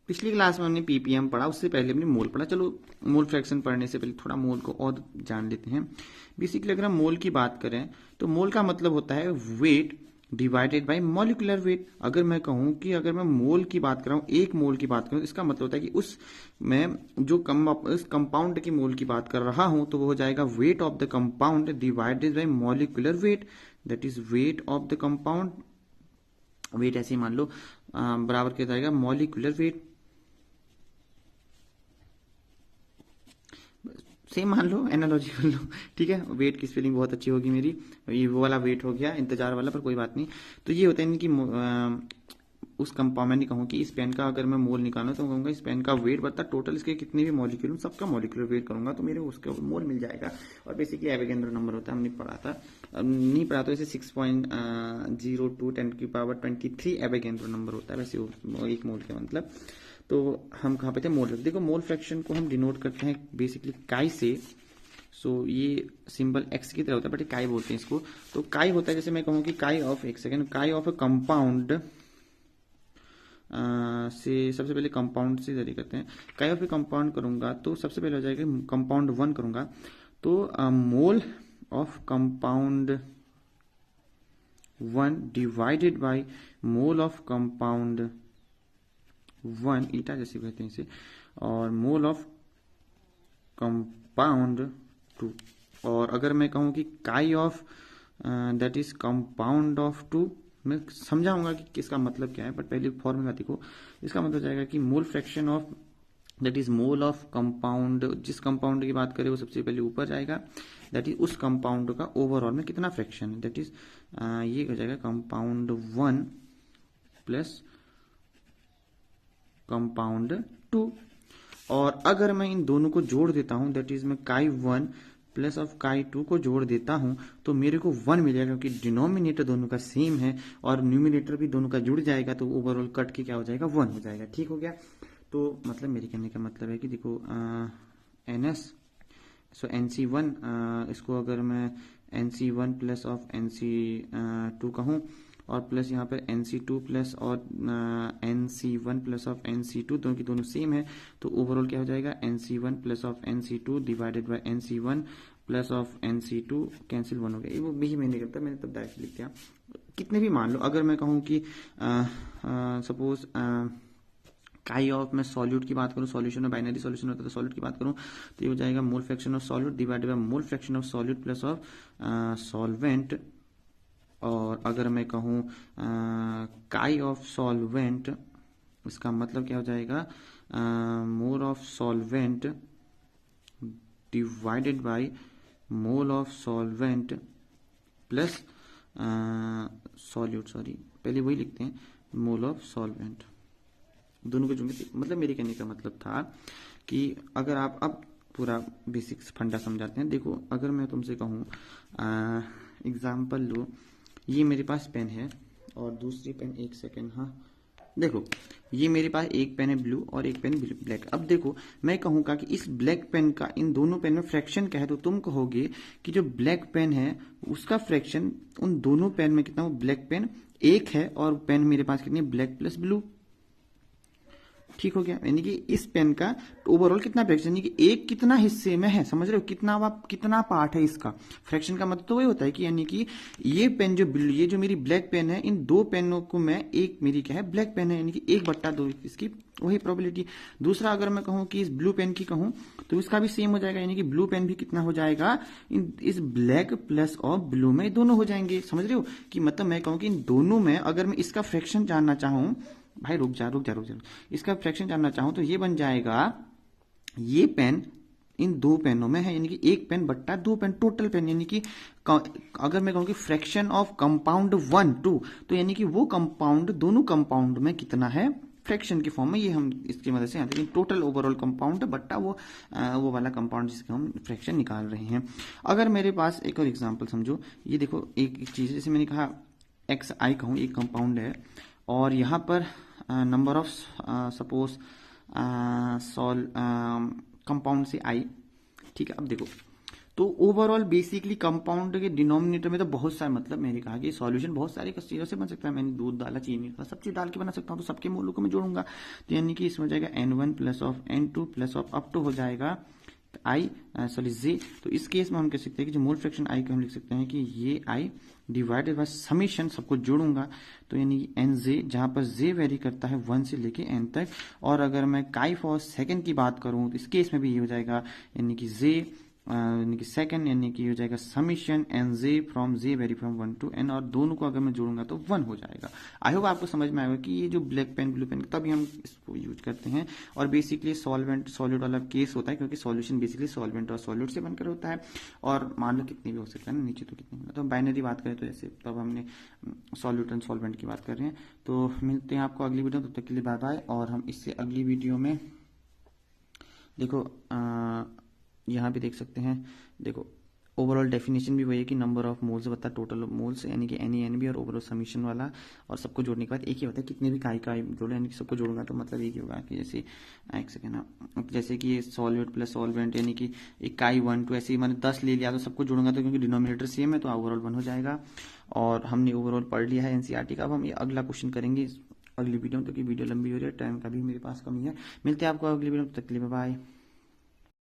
पिछली क्लास में हमने पीपीएम पढ़ा, उससे पहले हमने मोल पढ़ा। चलो मोल फ्रैक्शन पढ़ने से पहले थोड़ा मोल को और जान लेते हैं। बेसिकली अगर हम मोल की बात करें तो मोल का मतलब होता है weight divided by molecular wait. अगर मैं कहूं कि अगर मैं मोल की बात कर रहा हूं, एक मोल की बात करूं, इसका मतलब होता है कि उस मैं जो उस कंपाउंड की मोल की बात कर रहा हूं तो वो हो जाएगा weight of the compound divided by molecular weight, that is weight of the compound. Weight ऐसे ही मान लो बराबर क्या जाएगा मॉलिक्यूलर वेट, सेम मान लो, एनालॉजी कर लो, ठीक है। वेट की स्पेलिंग बहुत अच्छी होगी मेरी, ये वो वाला वेट हो गया इंतजार वाला, पर कोई बात नहीं। तो ये होता है कि उस कंपाउंड में नहीं कहूँ कि इस पेन का अगर मैं मोल निकालूं तो कहूँगा इस पेन का वेट बता टोटल इसके कितने भी मॉलिक्यूल सबका मॉलिक्यूलर वेट करूंगा तो मेरे उसका मोल मिल जाएगा। और बेसिकली एवोगैड्रो नंबर होता है, हमने पढ़ा था, नहीं पढ़ा तो इसे 6.02 10⁻23 एवोगैड्रो नंबर होता है वैसे एक मोल का मतलब। तो हम कहाँ पे थे, मोल। देखो मोल फ्रैक्शन को हम डिनोट करते हैं बेसिकली काई से। सो ये सिंबल एक्स की तरह होता है बट काई बोलते हैं इसको। तो काई होता है, जैसे मैं कहूँ कि काई ऑफ, एक सेकेंड, काई ऑफ ए कंपाउंड से सबसे पहले कंपाउंड से जरिए करते हैं। काई ऑफ ए कंपाउंड करूंगा तो सबसे पहले हो जाएगा कंपाउंड 1 करूंगा तो mole of compound 1 divided by mole of compound 1 ईटा जैसे कहते हैं इसे, और मोल ऑफ कंपाउंड 2। और अगर मैं कहूं कि काई of that is compound of 2, मैं समझाऊंगा कि किसका मतलब क्या है, बट पहले फॉर्मूला देखो। इसका मतलब जाएगा कि mole fraction of that is mole of compound, जिस कंपाउंड की बात करें वो सबसे पहले ऊपर जाएगा, दैट इज उस कंपाउंड का ओवरऑल में कितना फ्रैक्शन है, दैट इज ये हो जाएगा कंपाउंड 1 प्लस कंपाउंड 2। और अगर मैं इन दोनों को जोड़ देता हूं, दैट इज मैं काई 1 प्लस ऑफ काई 2 को जोड़ देता हूं तो मेरे को 1 मिलेगा, क्योंकि डिनोमिनेटर दोनों का सेम है और न्यूमिनेटर भी दोनों का जुड़ जाएगा तो ओवरऑल कट के क्या हो जाएगा 1 हो जाएगा। ठीक हो गया। तो मतलब मेरे कहने का मतलब है कि देखो NS, सो NC1, इसको अगर मैं NC1 प्लस ऑफ NC2 कहूँ और प्लस यहाँ पर NC2 प्लस और NC1 प्लस ऑफ NC2 दोनों की दोनों सेम है तो ओवरऑल क्या हो जाएगा NC1 plus of NC2 divided by NC1 plus of NC2, cancel 1 हो गया। वो भी मैंने करता, मैंने तब डायरेक्ट लिख दिया। कितने भी मान लो, अगर मैं कहूँ कि सपोज काई ऑफ मैं सॉल्यूट की बात करूं, सॉल्यूशन में बाइनरी सॉल्यूशन होता है तो सॉल्यूट की बात करूं तो ये हो जाएगा mole fraction of solute divided by mole fraction of solute plus of solvent. और अगर मैं कहूं काई ऑफ सॉल्वेंट, इसका मतलब क्या हो जाएगा mole of solvent divided by mole of solvent plus solute, sorry पहले वही लिखते हैं, मोल ऑफ सॉल्वेंट दोनों को जोड़ेंगे। मतलब मेरे कहने का मतलब था कि अगर आप अब पूरा बेसिक्स फंडा समझाते हैं। देखो अगर मैं तुमसे कहूँ एग्जाम्पल लो, ये मेरे पास पेन है और दूसरी पेन, एक सेकेंड, हाँ देखो ये मेरे पास एक पेन है ब्लू और एक पेन ब्लैक। अब देखो मैं कहूँगा कि इस ब्लैक पेन का इन दोनों पेन में फ्रैक्शन क्या है तो तुम कहोगे कि जो ब्लैक पेन है उसका फ्रैक्शन उन दोनों पेन में कितना हो, ब्लैक पेन एक है और पेन मेरे पास कितनी, ब्लैक प्लस ब्लू। ठीक हो गया। यानी कि इस पेन का ओवरऑल कितना फ्रैक्शन, यानी कि एक कितना हिस्से में है, समझ रहे हो कितना पार्ट है इसका। फ्रैक्शन का मतलब तो वही होता है कि यानी कि ये पेन ये जो मेरी ब्लैक पेन है, इन दो पेनों को मैं एक मेरी क्या है ब्लैक पेन है, यानी कि 1/2 इसकी वही प्रोबेबिलिटी। दूसरा अगर मैं कहूं कि इस ब्लू पेन की कहूं तो इसका भी सेम हो जाएगा, यानी कि ब्लू पेन भी कितना हो जाएगा इस ब्लैक प्लस और ब्लू में दोनों हो जाएंगे। समझ रहे हो कि मतलब मैं कहूं कि इन दोनों में अगर मैं इसका फ्रैक्शन जानना चाहूं, भाई रुक जा, इसका फ्रैक्शन जानना चाहूं तो ये बन जाएगा, ये पेन इन दो पेनों में है, यानी कि एक पेन बट्टा दो पेन टोटल पेन, यानी कि अगर मैं कहूं कि फ्रैक्शन ऑफ कंपाउंड 1 2 तो यानी कि वो कंपाउंड दोनों कंपाउंड में कितना है फ्रैक्शन की फॉर्म में, ये हम इसकी मदद से आते हैं टोटल ओवरऑल कंपाउंड बट्टा वो वाला कंपाउंड जिसका हम फ्रैक्शन निकाल रहे हैं। अगर मेरे पास एक और एग्जांपल समझो, ये देखो एक चीज जैसे मैंने कहा XI कहूं एक कंपाउंड है और यहाँ पर नंबर ऑफ सपोज कंपाउंड से I, ठीक है। अब देखो तो ओवरऑल बेसिकली कंपाउंड के डिनोमिनेटर में तो बहुत सारे, मतलब मैंने कहा कि सॉल्यूशन बहुत सारी चीजों से बन सकता है। मैंने दूध डाला, चीनी डाला, सब चीज डाल के बना सकता हूँ, तो सबके मोलों को मैं जोड़ूंगा। तो यानी कि इसमें हो जाएगा N1 plus of N2 plus of up to हो जाएगा आई सॉरी जे। तो इस केस में हम कह सकते हैं कि जो मोल फ्रैक्शन आई को हम लिख सकते हैं कि ये आई डिवाइडेड बाय समीशन, सबको जोड़ूंगा तो यानी कि एन जे, जहां पर जे वेरी करता है 1 से लेके n तक। और अगर मैं काई फॉर सेकंड की बात करूं तो इस केस में भी ये हो जाएगा यानी कि जे यानी कि सेकंड, यानी कि हो जाएगा summation N J from J very from 1 to n, और दोनों को अगर मैं जोड़ूंगा तो 1 हो जाएगा। आई होप आपको समझ में आएगा कि ये जो ब्लैक पेन ब्लू पेन तभी हम इसको यूज करते हैं। और बेसिकली सॉल्वेंट सॉल्यूट वाला केस होता है, क्योंकि सॉल्यूशन बेसिकली सॉल्वेंट और सॉल्यूट से बनकर होता है। और मान लो कितनी भी हो सकता है ना, नीचे तो कितनी, तो बाइनरी बात करें तो जैसे तब हमने सॉल्यूट एंड सॉल्वेंट की बात कर रहे हैं। तो मिलते हैं आपको अगली वीडियो, तब तक के लिए बाय बाय। और हम इससे अगली वीडियो में देखो यहाँ पे देख सकते हैं, देखो ओवरऑल डेफिनेशन भी वही है कि नंबर ऑफ मोल्स बता टोटल मोल्स, यानी कि एन बी, और ओवरऑल समीशन वाला, और सबको जोड़ने के बाद एक ही होता है कितने भी काई जोड़े, यानी कि सबको जोड़ूंगा तो मतलब एक ही होगा कि जैसे एक सेकेंड ना, जैसे कि सॉल्वेंट प्लस सॉल्वेंट यानी कि एक काई 1 2 ऐसे ही मैंने 10 ले लिया तो सबको जोड़ूंगा तो क्योंकि डिनोमिनेटर सेम है तो ओवरऑल 1 हो जाएगा। और हमने ओवरऑल पढ़ लिया है एनसीईआरटी का। अब हम ये अगला क्वेश्चन करेंगे अगली वीडियो में, क्योंकि वीडियो लंबी हो रही है, टाइम का भी मेरे पास कमी है। मिलते हैं आपको अगली वीडियो में, तक के लिए बाय।